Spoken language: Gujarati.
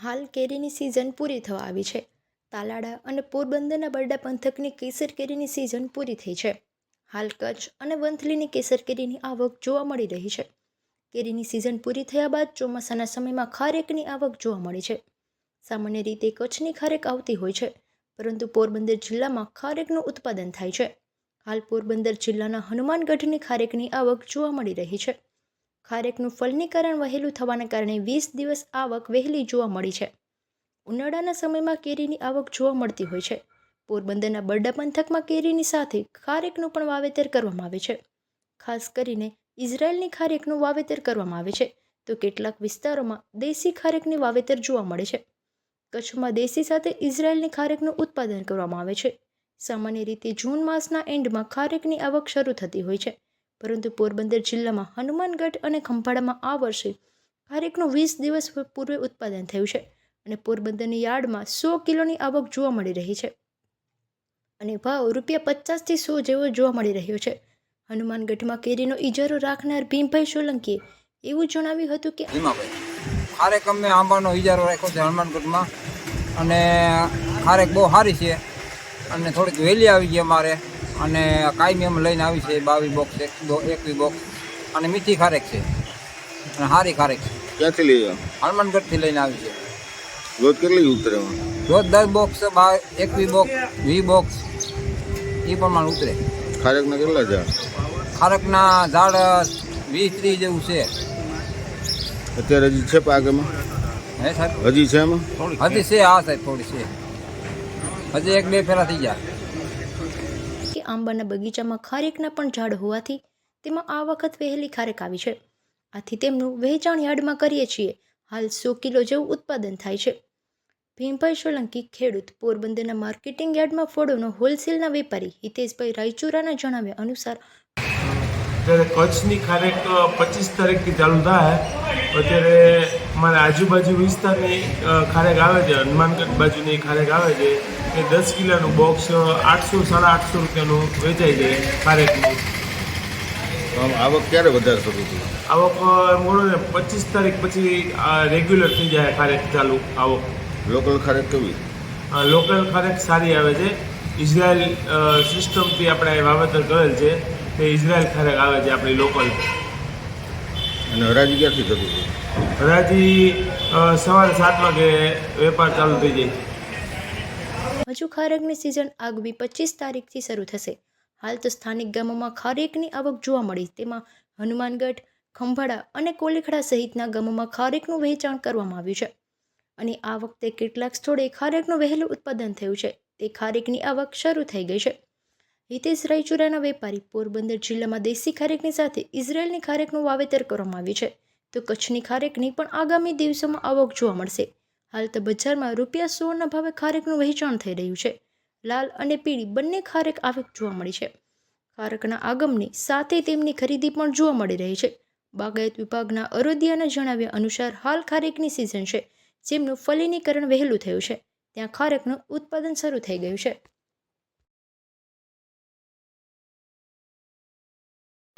હાલ કેરીની સિઝન પૂરી થવા આવી છે. તાલાળા અને પોરબંદરના બરડા પંથકની કેસર કેરીની સિઝન પૂરી થઈ છે. હાલ કચ્છ અને વંથલીની કેસર કેરીની આવક જોવા મળી રહી છે. કેરીની સિઝન પૂરી થયા બાદ ચોમાસાના સમયમાં ખારેકની આવક જોવા મળી છે. સામાન્ય રીતે કચ્છની ખારેક આવતી હોય છે, પરંતુ પોરબંદર જિલ્લામાં ખારેકનું ઉત્પાદન થાય છે. હાલ પોરબંદર જિલ્લાના હનુમાનગઢની ખારેકની આવક જોવા મળી રહી છે. ખારેકનું ફળનીકરણ વહેલું થવાના કારણે 20 દિવસ આવક વહેલી જોવા મળી છે. ઉનાળાના સમયમાં કેરીની આવક જોવા મળતી હોય છે. પોરબંદરના બરડા પંથકમાં કેરીની સાથે ખારેકનું પણ વાવેતર કરવામાં આવે છે. ખાસ કરીને ઇઝરાયલની ખારેકનું વાવેતર કરવામાં આવે છે, તો કેટલાક વિસ્તારોમાં દેશી ખારેકની વાવેતર જોવા મળે છે. કચ્છમાં દેશી સાથે ઇઝરાયલની ખારેકનું ઉત્પાદન કરવામાં આવે છે. સામાન્ય રીતે જૂન માસના એન્ડમાં ખારેકની આવક શરૂ થતી હોય છે, પરંતુ પોરબંદર જિલ્લામાં હનુમાનગઢ અને ખંભાળામાં આ વર્ષે ખારેકનું 20 દિવસ પૂર્વે ઉત્પાદન થયું છે અને પોરબંદરની યાર્ડમાં 100 કિલોની આવક જોવા મળી રહી છે અને ભાવ ₹50 થી 100 જેવો જોવા મળી રહ્યો છે. હનુમાનગઢમાં કેરીનો ઇજારો રાખનાર ભીમભાઈ સોલંકીએ એવું જણાવ્યું હતું કે ખારેક અમે આંબાનો ઇજારો રાખ્યો છે હનુમાનગઢમાં, અને ખારેક બહુ સારી છે અને થોડીક વહેલી આવી ગઈ અમારે, અને કાયમી અમે લઈને આવી છે 22 બોક્સ 21 બોક્સ, અને મીઠી ખારેક છે અને સારી ખારેક છે. ક્યાંથી લઈ જાવ? હનુમાનગઢથી લઈને આવી છે. રોજ કેટલી ઉતરે? રોજ 10 બોક્સ 21 બોક્સ 20 બોક્સ એ પ્રમાણે ઉતરે. ખારેકના કેટલા ઝાડ? ખારેકના ઝાડ 20-30 જેવું છે. અત્યારે હજી છે પાકમાં? હે સાહેબ? હજી છે એમાં? હજી છે. હા સાહેબ, થોડી છે. હજી 1-2 ફેરા થઈ ગયા. કે આંબાના બગીચામાં ખારેકના પણ ઝાડ હોવાથી તેમાં આ વખત વહેલી ખારેક આવી છે. આથી તેમનું વહેંચાણ યાર્ડમાં કરીએ છીએ. હાલ 100 કિલો જેવું ઉત્પાદન થાય છે. ભીમભાઈ સોલંકી, ખેડૂત, પોરબંદરના માર્કેટિંગ યાર્ડમાં ફળોનો હોલસેલના વેપારી હિતેશભાઈ રાયચુરાના જણાવ્યા અનુસાર અત્યારે કચ્છની ખારેક 25 તારીખથી ચાલુ થાય. અત્યારે અમારા આજુબાજુ વિસ્તારની ખારેક આવે છે, હનુમાનગઢ બાજુની ખારેક આવે છે, એ 10 કિલોનું બોક્સ 800-850 રૂપિયાનું વેચાય છે ખારેકનું. આવક ક્યારે વધારે શરૂ થઈ? આવક મોડો ને 25 તારીખ પછી રેગ્યુલર થઈ જાય ખારેક ચાલુ આવક. લોકલ ખારેક કેવી? લોકલ ખારેક સારી આવે છે. ઇઝરાયલ સિસ્ટમથી આપણે વાવેતર કરેલ છે, તે ઇઝરાયલ ખારેક આવે છે આપણી લોકલ. અને હરાજી ક્યાંથી થતું હતું? હરાજી સવારે 7 વાગે વેપાર ચાલુ થઈ જાય. હજુ ખારેકની સિઝન આગામી 25 તારીખથી શરૂ થશે. હાલ તો સ્થાનિક ગામોમાં ખારેકની આવક જોવા મળી, તેમાં હનુમાનગઢ, ખંભાળા અને કોલીખડા સહિતના ગામોમાં ખારેકનું વહેંચાણ કરવામાં આવ્યું છે અને આ વખતે કેટલાક સ્થળે ખારેકનું વહેલું ઉત્પાદન થયું છે. તે ખારેકની આવક શરૂ થઈ ગઈ છે. હિતેશ રાયચુરાના વેપારી, પોરબંદર જિલ્લામાં દેશી ખારેકની સાથે ઇઝરાયલની ખારેકનું વાવેતર કરવામાં આવ્યું છે, તો કચ્છની ખારેકની પણ આગામી દિવસોમાં આવક જોવા મળશે. હાલ તો બજારમાં ₹100ના ભાવે ખારેકનું વહેંચાણ થઈ રહ્યું છે. લાલ અને પીળી બંને ખારેક આવક જોવા મળી છે. ખારેકના આગમની સાથે તેમની ખરીદી પણ જોવા મળી રહી છે. બાગાયત વિભાગના અરોદિયાના જણાવ્યા અનુસાર હાલ ખારેકની સિઝન છે, જેમનું ફળનીકરણ વહેલું થયું છે, ત્યાં ખારેકનું ઉત્પાદન શરૂ થઈ ગયું છે.